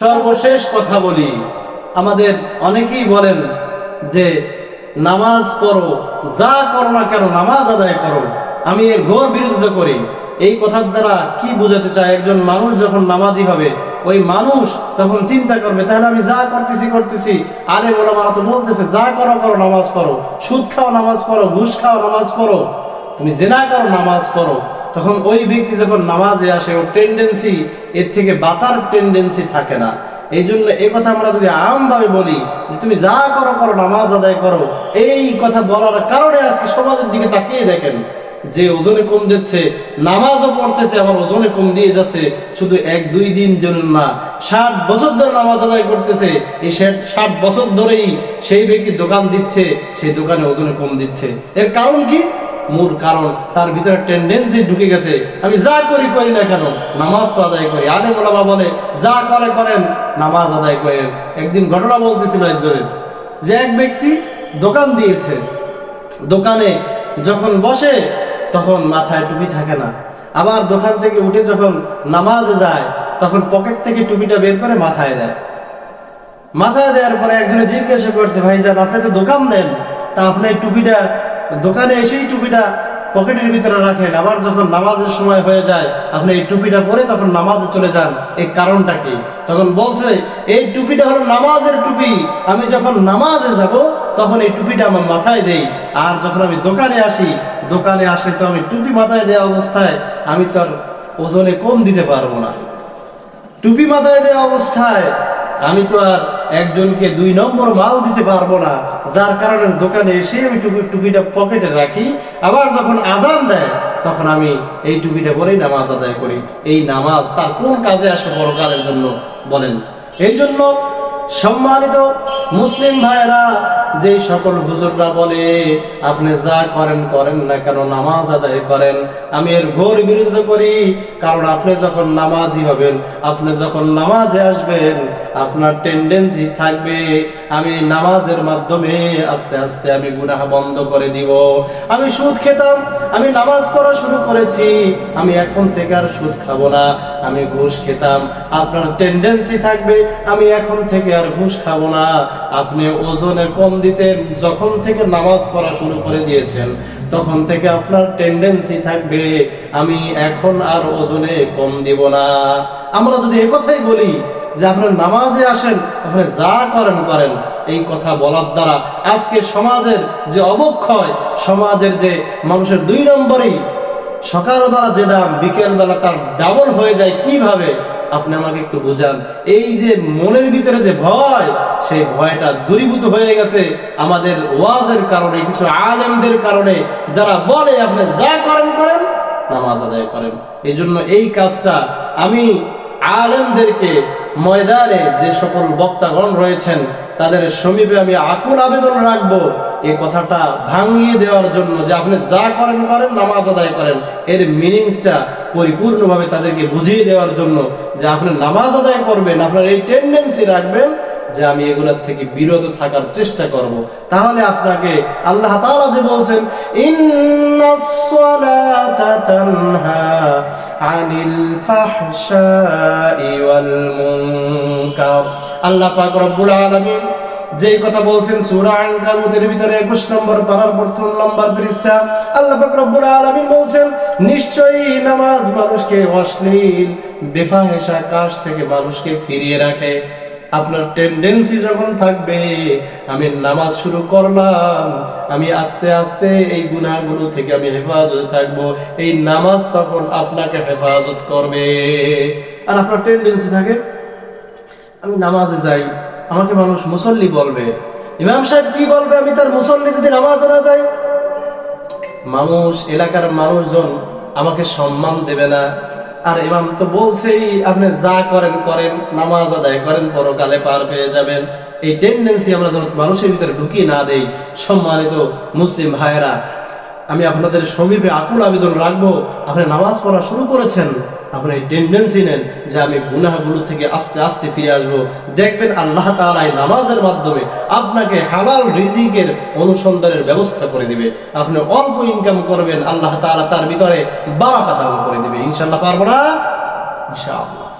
সর্বশেষ কথা বলি, আমাদের অনেকেই বলেন যে নামাজ পড়ো, যা করো না কেন নামাজ আদায় করো। আমি এর ঘোর বিরোধিতা করি। এই কথার দ্বারা কি বোঝাতে চায়? একজন মানুষ যখন নামাজি হবে, ওই মানুষ তখন চিন্তা করবে, তাহলে আমি যা করতেছি, আরে ওলামারা তো বলতেছে যা করো করো, নামাজ পড়ো, সুদ খাও নামাজ পড়ো, ঘুষ খাও নামাজ পড়ো, তুমি জিনা করো নামাজ পড়ো। তখন ওই ব্যক্তি যখন নামাজে আসে, ওর টেন্ডেন্সি, এর থেকে বাঁচার টেন্ডেন্সি থাকে না। এই জন্য এই কথা আমরা যদি আমভাবে বলি যে তুমি যা করো করো, নামাজ আদায় করো, এই কথা বলার কারণে আজকে সমাজের দিকে তাকিয়ে দেখেন যে ওজনে কম যাচ্ছে, নামাজও পড়তেছে আবার ওজনে কম দিয়ে যাচ্ছে। শুধু 1-2 দিন জন্য না, 60 বছর ধরে নামাজ আদায় করতেছে। এই 60 বছর ধরেই সেই ব্যক্তি দোকান দিচ্ছে, সেই দোকানে ওজনে কম দিচ্ছে। এর কারণ কি? মূল কারণ তার ভিতরে টেন্ডেন্সি ঢুকে গেছে, আমি যা করি না কেন নামাজ তো আদায় করি। আলেম ওলামা বলে যা করেন, নামাজ আদায় করেন। একদিন ঘটনা বলতেছিল একজনের, যে এক ব্যক্তি দোকান দিয়েছে, দোকানে যখন বসে তখন মাথায় টুপি থাকে না, আবার দোকান থেকে উঠে যখন নামাজে যায় তখন পকেট থেকে টুপিটা বের করে মাথায় দেয়। মাথায় দেওয়ার পরে একজনে জিজ্ঞাসা করছে, ভাইজান আপনি তো দোকান দেন, তা আপনি টুপিটা দোকানে এসেই টুপিটা পকেটের ভিতরে রাখেন, আবার যখন নামাজের সময় হয়ে যায় আপনি এই টুপিটা পরে তখন নামাজে চলে যান, এই কারণটা কি? তখন বলছে, এই টুপিটা হলো নামাজের টুপি, আমি যখন নামাজে যাব তখন এই টুপিটা আমার মাথায় দেই, আর যখন আমি দোকানে আসলে তো আমি টুপি মাথায় দেওয়া অবস্থায় আমি তো আর ওজনে কম দিতে পারবো না। টুপি মাথায় দেওয়া অবস্থায় আমি তো আর একজনকে 2 নম্বর মাল দিতে পারবো না, যার কারণে দোকানে এসে আমি টুপিটা পকেটে রাখি, আবার যখন আজান দেয় তখন আমি এই টুপিটা পরেই নামাজ আদায় করি। এই নামাজ তার কোন কাজে আসে পরকালের জন্য বলেন? এই জন্য সম্মানিত মুসলিম ভাইরা, যেই সকল হুজুররা বলে আপনি যা করেন না কেন নামাজ আদায় করেন, আমি এর ঘোর বিরোধিতা করি। কারণ আপনি যখন নামাজি হবেন, আপনি যখন নামাজে আসবেন, আপনার টেন্ডেন্সি থাকবে আমি নামাজের মাধ্যমে আস্তে আস্তে আমি গুনাহ বন্ধ করে দিব। আমি সুদ খেতাম, আমি নামাজ পড়া শুরু করেছি, আমি এখন থেকে আর সুদ খাবো না। আমি ঘুষ খেতাম, আপনার টেন্ডেন্সি থাকবে আমি এখন থেকে আর ঘুষ খাবো না। আপনি ওজনে কম দিতেন, যখন থেকে নামাজ পড়া শুরু করে দিয়েছেন তখন থেকে আপনার টেন্ডেন্সি থাকবে আমি এখন আর ওজনে কম দিব না। আমরা যদি একথাই বলি যে আপনার নামাজে আসেন, আপনি যা করেন, এই কথা বলার দ্বারা আজকে সমাজের যে অবক্ষয়, সমাজের যে মানুষের 2 নম্বরই সকালবেলা যে দাম বিকেলবেলা তার ডাবল হয়ে যায়, কিভাবে আপনি আমাকে একটু বুঝান। এই যে মনের ভিতরে যে ভয়, সেই ভয়টা দূরীভূত হয়ে গেছে আমাদের ওয়াজের কারণে, কিছু আলেমদের কারণে, যারা বলে আপনি যা করেন নামাজ আদায় করেন। এই জন্য এই কাজটা আমি আলেমদেরকে, ময়দানে যে সকল বক্তাগণ রয়েছেন তাদের সমীপে আমি আকুল আবেদন রাখবো এই কথাটা ভাঙিয়ে দেওয়ার জন্য, যে আপনি যা করেন নামাজ আদায় করেন। এর মিনিংসটা পরিপূর্ণভাবে তাদেরকে বুঝিয়ে দেওয়ার জন্য, যে আপনি নামাজ আদায় করবেন, আপনার এই টেন্ডেন্সি রাখবেন যে আমি এগুলোর থেকে বিরত থাকার চেষ্টা করব। তাহলে আপনাকে আল্লাহ তাআলা যে বলছেন, ইন্নাস সালাতা তানহা আনিল ফাহশাই ওয়াল মুনকার, আল্লাহ পাক রব্বুল আলামিন যেই কথা বলছেন সূরা আনকাবুতের ভিতরে 21 নম্বর পারার 1ম নম্বর পৃষ্ঠা, আল্লাহ পাক রব্বুল আলামিন বলছেন, নিশ্চয়ই নামাজ মানুষকে অশ্লীল বেফাহেশা কাজ থেকে মানুষকে ফিরিয়ে রাখে। আপনার টেন্ডেন্সি যখন থাকবে আমি নামাজ শুরু করলাম, আমি আস্তে আস্তে এই গুনাহগুলো থেকে আমি হেফাজতে থাকবো, এই নামাজ তখন আপনাকে হেফাজত করবে। আর আপনার টেন্ডেন্সি থাকে আমি নামাজে যাই, আমাকে মানুষ মুসল্লি বলবে, ইমাম সাহেব কি বলবে আমি তার মুসল্লি যদি নামাজে না যাই, মানুষ, এলাকার মানুষজন আমাকে সম্মান দেবে না। আর ইমাম তো বলছেই আপনি যা করেন নামাজ আদায় করেন, পরকালে পার পেয়ে যাবেন। এই টেন্ডেন্সি আমরা যখন মানুষের ভিতরে ঢুকিয়ে না দেই, সম্মানিত মুসলিম ভাইয়েরা, আমি আপনাদের সমীপে আকুল আবেদন রাখবো, আপনি নামাজ পড়া শুরু করেছেন, আপনি এই টেন্ডেন্সি নেন যে আমি গুনাহগুলো থেকে আস্তে আস্তে ফিরে আসবো। দেখবেন আল্লাহ তাআলা এই নামাজের মাধ্যমে আপনাকে হালাল রিজিকের অনুসন্ধানের ব্যবস্থা করে দিবে। আপনি অল্প ইনকাম করবেন, আল্লাহ তাআলা তার ভিতরে বারাকা দান করে দিবে। ইনশাআল্লাহ, পারবো না? ইনশাআল্লাহ।